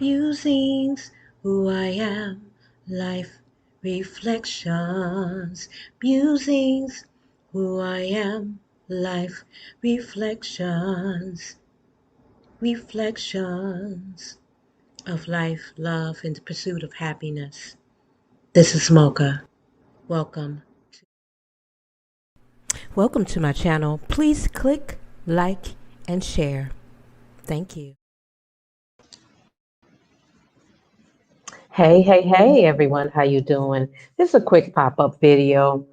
Musings, who I am, life reflections. Musings, who I am, life reflections. Reflections of life, love, and the pursuit of happiness. This is Mocha. Welcome. Welcome to my channel. Please click, like, and share. Thank you. Hey, everyone. How you doing? This is a quick pop-up video.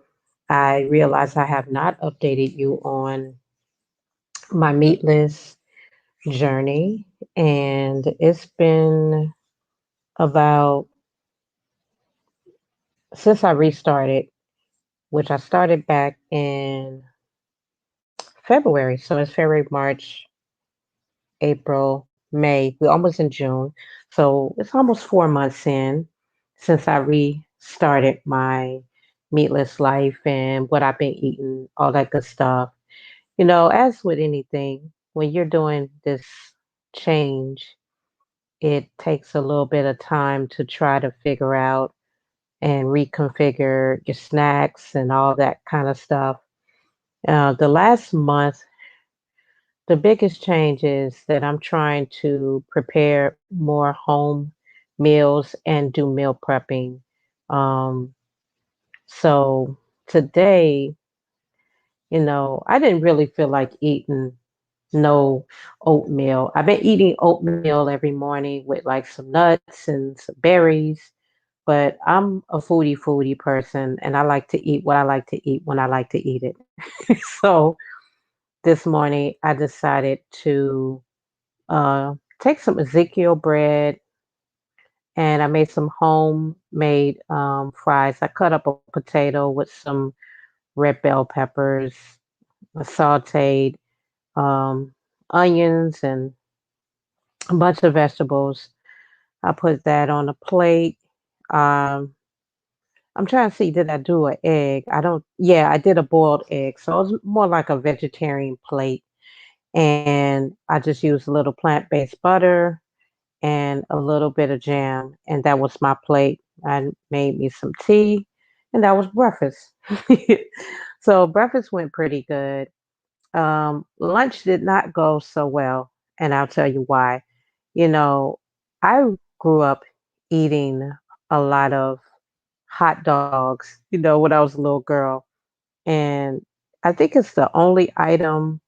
I realize I have not updated you on my meatless journey, and it's been about since I restarted, which I started back in February. So it's February, March, April, May. We're almost in June. So it's almost 4 months in since I restarted my meatless life and what I've been eating, all that good stuff. As with anything, when you're doing this change, it takes a little bit of time to try to figure out and reconfigure your snacks and all that kind of stuff. The last month, the biggest change is that I'm trying to prepare more home meals and do meal prepping. Um, so today, I didn't really feel like eating no oatmeal. I've been eating oatmeal every morning with like some nuts and some berries, but I'm a foodie person and I like to eat what I like to eat when I like to eat it. So this morning I decided to take some Ezekiel bread and I made some homemade fries. I cut up a potato with some red bell peppers, sauteed um, onions, and a bunch of vegetables. I put that on a plate. Um, I'm trying to see, did I do an egg? I don't, yeah, I did a boiled egg. So it was more like a vegetarian plate. And I just used a little plant-based butter and a little bit of jam. And that was my plate. I made me some tea, and that was breakfast. So breakfast went pretty good. Lunch did not go so well, and I'll tell you why. You know, I grew up eating a lot of hot dogs, when I was a little girl. And I think it's the only item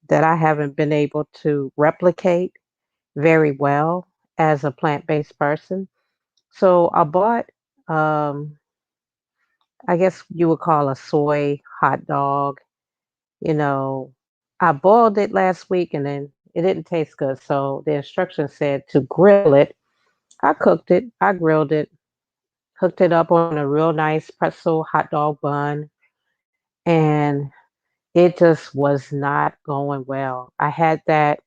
that I haven't been able to replicate very well as a plant-based person. So I bought, um, I guess you would call a soy hot dog. You know, I boiled it last week and then it didn't taste good. So the instructions said to grill it. I cooked it, I grilled it, hooked it up on a real nice pretzel hot dog bun, and it just was not going well. I had that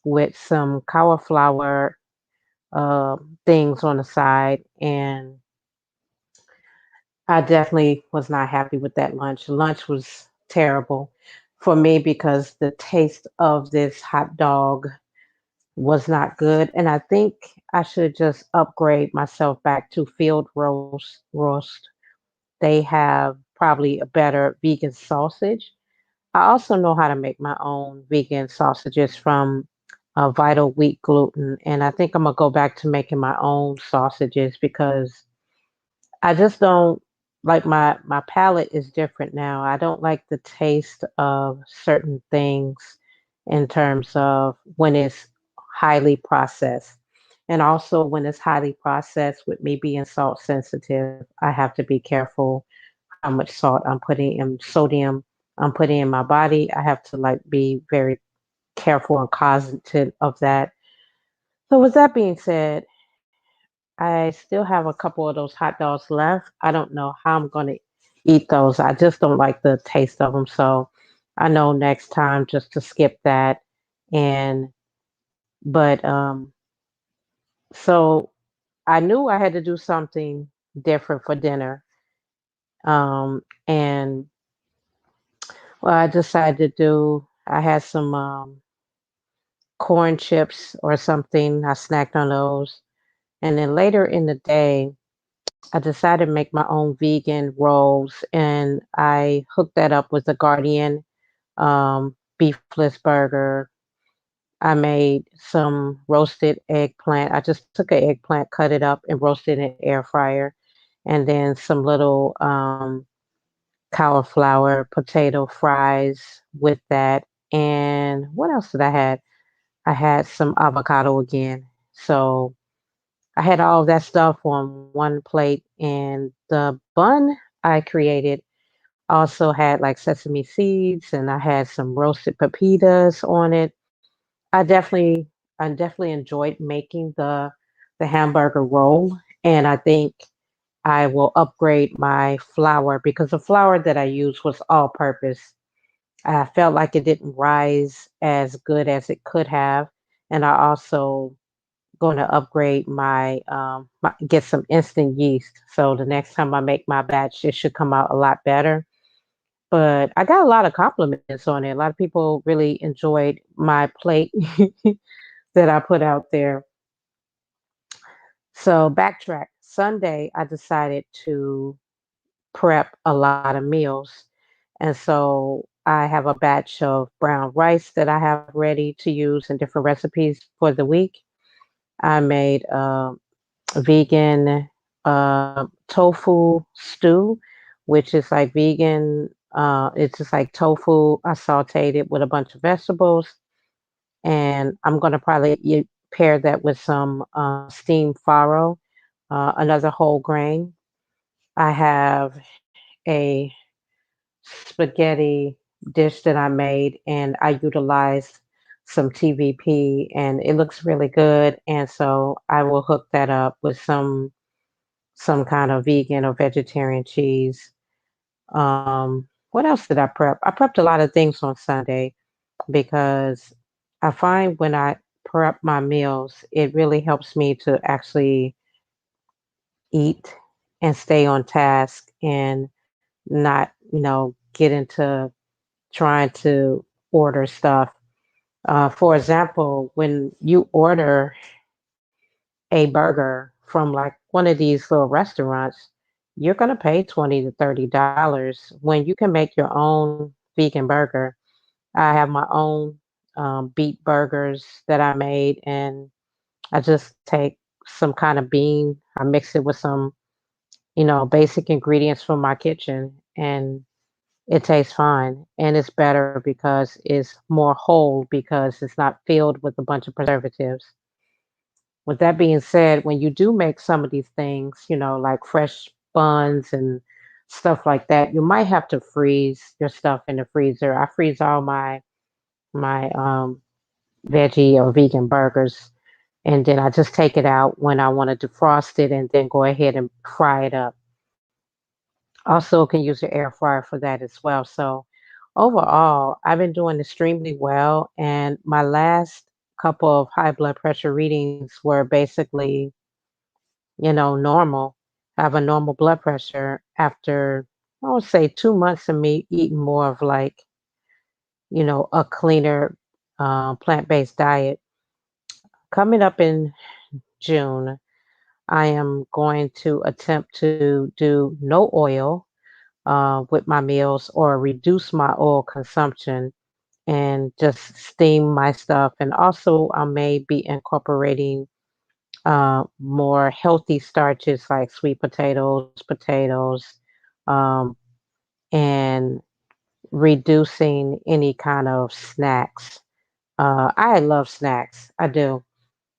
with some cauliflower things on the side, and I definitely was not happy with that lunch. Lunch was terrible for me because the taste of this hot dog was not good. And I think I should just upgrade myself back to field roast. They have probably a better vegan sausage. I also know how to make my own vegan sausages from vital wheat gluten. And I think I'm going to go back to making my own sausages because I just don't like my palate is different now. I don't like the taste of certain things in terms of when it's highly processed. And also when it's highly processed, with me being salt sensitive, I have to be careful how much salt I'm putting in, sodium I'm putting in my body. I have to like be very careful and cognizant of that. So with that being said, I still have a couple of those hot dogs left. I don't know how I'm going to eat those. I just don't like the taste of them. So I know next time just to skip that. And, but, so I knew I had to do something different for dinner. And what I decided to do, I had some corn chips or something. I snacked on those. And then later in the day, I decided to make my own vegan rolls, and I hooked that up with the Gardein Beefless Burger. I made some roasted eggplant. I just took an eggplant, cut it up, and roasted it in air fryer, and then some little cauliflower potato fries with that. And what else did I had? I had some avocado again. So I had all of that stuff on one plate, and the bun I created also had like sesame seeds, and I had some roasted pepitas on it. I definitely I definitely enjoyed making the hamburger roll, and I think I will upgrade my flour because the flour that I used was all purpose. I felt like it didn't rise as good as it could have, and I also going to upgrade get some instant yeast. So the next time I make my batch, it should come out a lot better. But I got a lot of compliments on it. A lot of people really enjoyed my plate that I put out there. So backtrack. Sunday, I decided to prep a lot of meals. And so I have a batch of brown rice that I have ready to use in different recipes for the week. I made vegan tofu stew, which is like vegan. It's just like tofu. I sauteed it with a bunch of vegetables, and I'm gonna probably pair that with some steamed farro, another whole grain. I have a spaghetti dish that I made, and I utilized some TVP, and it looks really good. And so I will hook that up with some kind of vegan or vegetarian cheese. What else did I prep? I prepped a lot of things on Sunday because I find when I prep my meals, it really helps me to actually eat and stay on task and not, get into trying to order stuff. For example, when you order a burger from like one of these little restaurants, you're going to pay 20 to $30 when you can make your own vegan burger. I have my own beet burgers that I made, and I just take some kind of bean, I mix it with some, basic ingredients from my kitchen, and it tastes fine. And it's better because it's more whole because it's not filled with a bunch of preservatives. With that being said, when you do make some of these things, like fresh buns and stuff like that, you might have to freeze your stuff in the freezer. I freeze all my veggie or vegan burgers, and then I just take it out when I want to defrost it and then go ahead and fry it up. Also, can use your air fryer for that as well. So, overall, I've been doing extremely well, and my last couple of high blood pressure readings were basically, normal. I have a normal blood pressure after, I would say, 2 months of me eating more of like, a cleaner plant-based diet. Coming up in June, I am going to attempt to do no oil with my meals or reduce my oil consumption and just steam my stuff. And also, I may be incorporating more healthy starches like sweet potatoes, um, and reducing any kind of snacks. I love snacks, I do,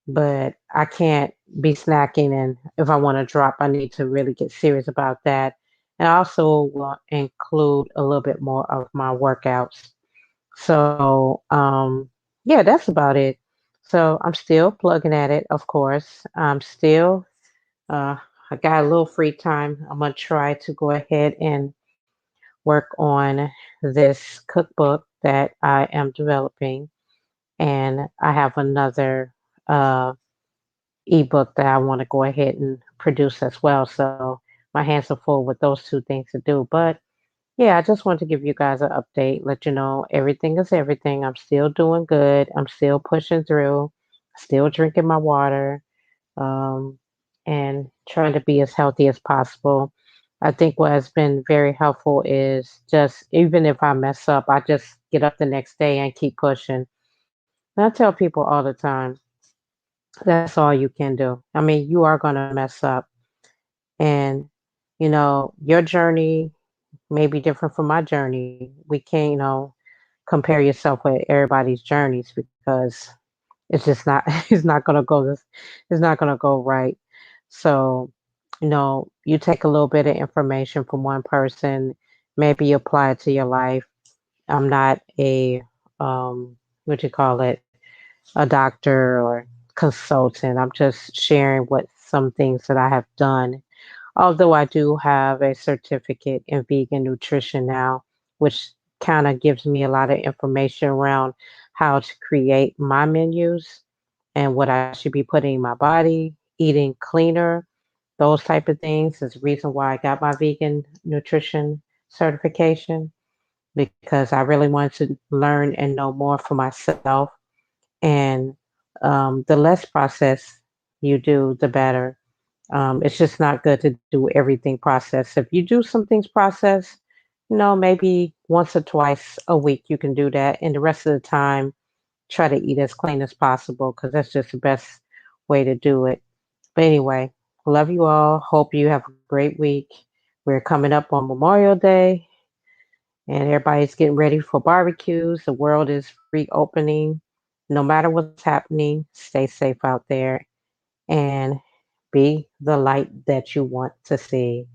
but I can't be snacking. And if I want to drop, I need to really get serious about that. And I also will include a little bit more of my workouts. So, yeah, that's about it. So I'm still plugging at it, of course. I'm still, uh, I got a little free time. I'm going to try to go ahead and work on this cookbook that I am developing. And I have another ebook that I want to go ahead and produce as well. So my hands are full with those two things to do. But yeah, I just wanted to give you guys an update, let you know everything is everything. I'm still doing good. I'm still pushing through, still drinking my water. and trying to be as healthy as possible. I think what has been very helpful is just even if I mess up, I just get up the next day and keep pushing. And I tell people all the time, that's all you can do. I mean, you are going to mess up. And, your journey may be different from my journey. We can't, compare yourself with everybody's journeys because it's just not, it's not going to go it's not going to go right. So, you take a little bit of information from one person, maybe you apply it to your life. I'm not a, what you call it, a doctor or consultant. I'm just sharing what some things that I have done. Although I do have a certificate in vegan nutrition now, which kind of gives me a lot of information around how to create my menus and what I should be putting in my body, eating cleaner, those type of things is the reason why I got my vegan nutrition certification because I really wanted to learn and know more for myself. And the less processed you do, the better. It's just not good to do everything processed. If you do some things processed, maybe once or twice a week you can do that, and the rest of the time try to eat as clean as possible because that's just the best way to do it. But anyway, love you all. Hope you have a great week. We're coming up on Memorial Day, and everybody's getting ready for barbecues. The world is reopening. No matter what's happening, stay safe out there and be the light that you want to see.